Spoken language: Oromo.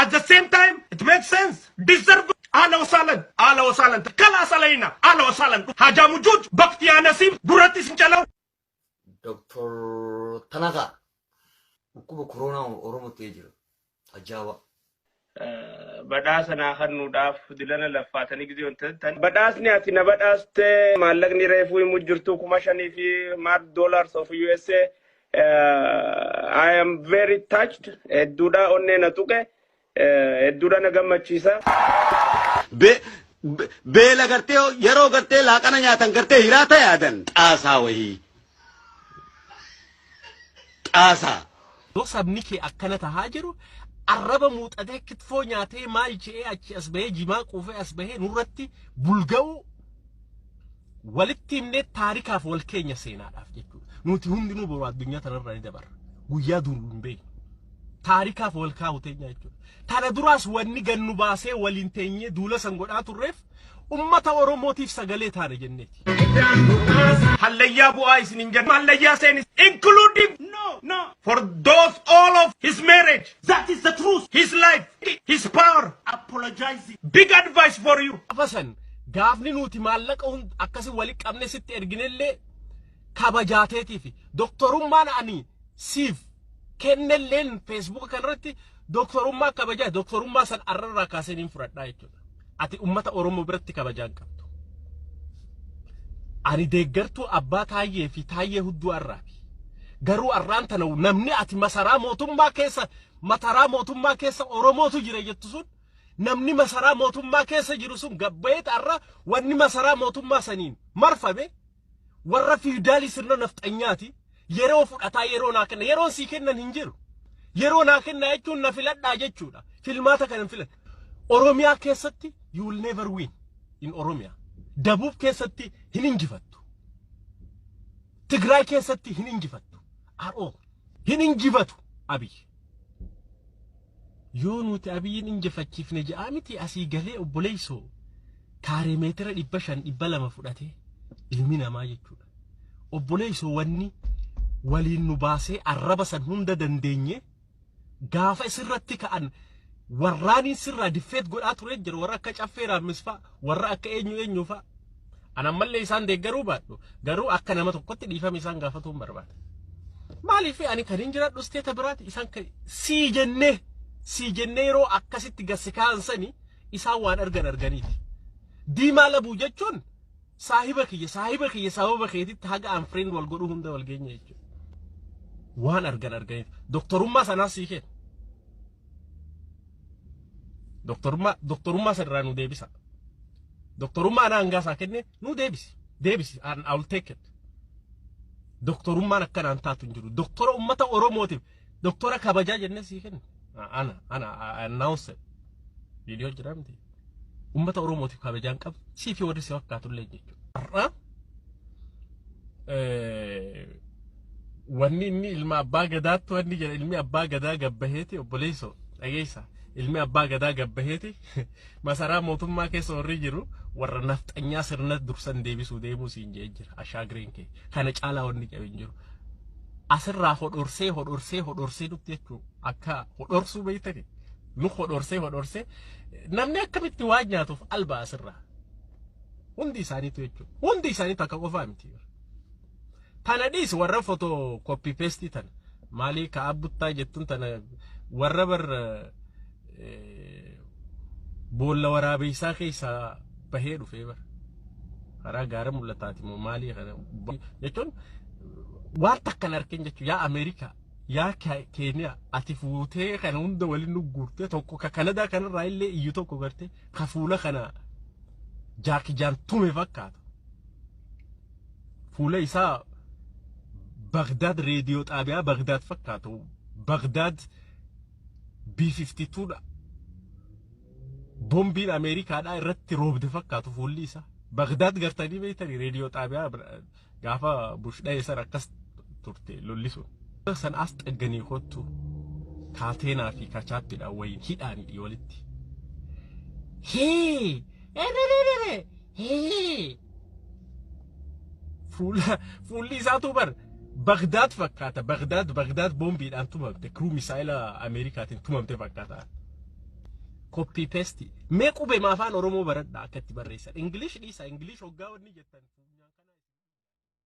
at the same time it makes sense. Deserve ala wasalan kala salaina ala wasalan haja mujud bakti anasib durati sinchalaw. Dr. Tanaka ukuba corona oromo tejiru ajawa badhaasa naa kennuudhaaf dilana laffaatanii gisee wanta tan badhaasni ati na badhaaste maallaqni reefuu himu jirtu $5,000 fi $100 of USA. I am very touched. Hedduudha onnee na tuqe hedduudha na gammachiisa. Beela gartee yeroo gartee laaqana nyaatan gartee hiraata yaadan xaasaa wayii xaasaa. Sabni kee akkana tahaa jiru arraba muuxatee kitfoo nyaatee maal je'ee achi as bahee jimaa quufee as bahee nurratti bulga'u walitti himnee taarikaaf wal keenya seenaadhaaf jechuudha. Nuti hundinuu boru addunyaa tanarra ni dabarra. Guyyaa duruu hin beeknu. Taarikaaf wal kaa'u teenya jechuudha. Tana duraas wanni gannu baasee waliin teenyee duula san godhaa turreef ummata Oromootiif sagalee taane jenneeti. Hallayyaa bu'aa isiniin jedhu hallayyaa seenis inclusive no for those all of his marriage. That is the truth. His life, his power. Apologizing. Big advice for you. Afasan gaafni nuti maallaqa akkasii wali qabne sitti erginellee kabajaateetii fi doktorummaan ani siif kennelleen Facebook kanarratti doktorummaa kabajaa doktorummaa san arrarraa kaasaniin fudhadhaa jechuudha. Ati ummata Oromoo biratti kabajaan qabdu. Ani deeggartuu abbaa Taayyee fi Taayyee Hudduu Arraafi. Garuu arraan tana namni ati masaraa mootummaa keessa Oromootu jira jettu sun namni masaraa mootummaa keessa jiru sun gabbeet arra wanni masaraa mootummaa saniin marfame warra fiidaalii sirna nafxanyaati yeroo fudhataa yeroo naa kenna yeroon sii kennan hin jiru. Yeroo naa kenna jechuun na filadhaa jechuudha. Filmaata kana filan. Oromiyaa keessatti you will never win in Oromia. Dabuub keessatti hin injifattu. Tigraay keessatti hin injifattu. Aroo hin injifatu Abiy. Yoo nuti Abiyyin injifachiifne ja'a miti asii galee obboleessoo kaaree meetira 500-200 fudhatee ilmi namaa jechuudha. Obboleessoo wanni waliin nu baasee arraba san hunda dandeenye gaafa isirratti ka'an warraaniin sirraa diffeet godhaa ture jira warra akka caffeeraa misfaa warra akka eenyu fa'a. Ana mallee isaan deeggaruu baadhu garuu akka nama tokkotti dhiifame isaan gaafatu hin barbaada. Maaliif ani kan hin jiraadhu isteeta biraati isaan sii jennee yeroo akkasitti gassi kaansani isaan waan arganiiti. Diimaa labuu jechuun saahiba kiyya sababa keetitti haga aan friend wal godhuu hunda wal geenya jechuudha. Waan arganiiti. Doktorummaa sanaas sii kenna. Doktorummaa sanarraa nu deebisa. Doktorummaa ana hangaasaa kenne nu deebisi and I will take it. Doktorummaan akkanaan taatu hin jiru. Doktora ummata Oromootiif doktora kabajaa jennee sii kenna. Ana announce video jiramti. Ummata Oromootiif kabajaan qabu sii fi warri si fakkaatullee jechuudha. Wanni inni ilma abbaa gadaatti wanni jedha ilmi abbaa gadaa gabbaheeti obboleessoo dhageessa. Ilmi abbaa gadaa gabbaheeti masaraa mootummaa keessa warri jiru warra nafxanyaa sirna dursan deebisuu deemuu siin jee jira ashaagireen kee kana caalaa wanni qabin jiru asirraa hodhorsee nutti jechuun akka hodhorsuu beeytani nu hodhorsee namni akkamitti waan nyaatuuf alba asirraa hundi isaaniitu jechuudha hundi isaaniitu akka qofaa miti tana dhiis warra foto copy paste tan maalii ka'abbuttaa jettuun tana warra barra boolla waraabeysaa keessaa bahee dhufee bara karaa gaara mul'ataati moo maalii kana jechuun waan takkan argin jechuun yaa Ameerikaa yaa Keeniyaa ati fuutee kana hunda waliin nu guurtee tokko ka Kanadaa kanarraa illee iyyu tokko gartee ka fuula kana jaakijaan tume fakkaata fuula isaa Baghdad reediyoo xaabiyaa Baghdad fakkaatu Baghdad B52 dha. Bombiin Ameerikaadhaa irratti roobde fakkaatu fuulli isaa. Baghdad gartanii beeytanii reediyoo xaabiyaa gaafa Bush dhayeessan akkas turte lolli sun. San as xagganii kottu kaateenaa fi kachaappiidhaan wayiin hidhaanii walitti. Fuulli isaatu bar Baghdad fakkaata. Baghdad bombiidhaan tumamte. Kruu misaayila Ameerikaatiin tumamte fakkaata. copy paste. Mee qubee ma afaan Oromoo baradhaa akkatti barreessan. English dhiisa English hoggaa wanni jettan.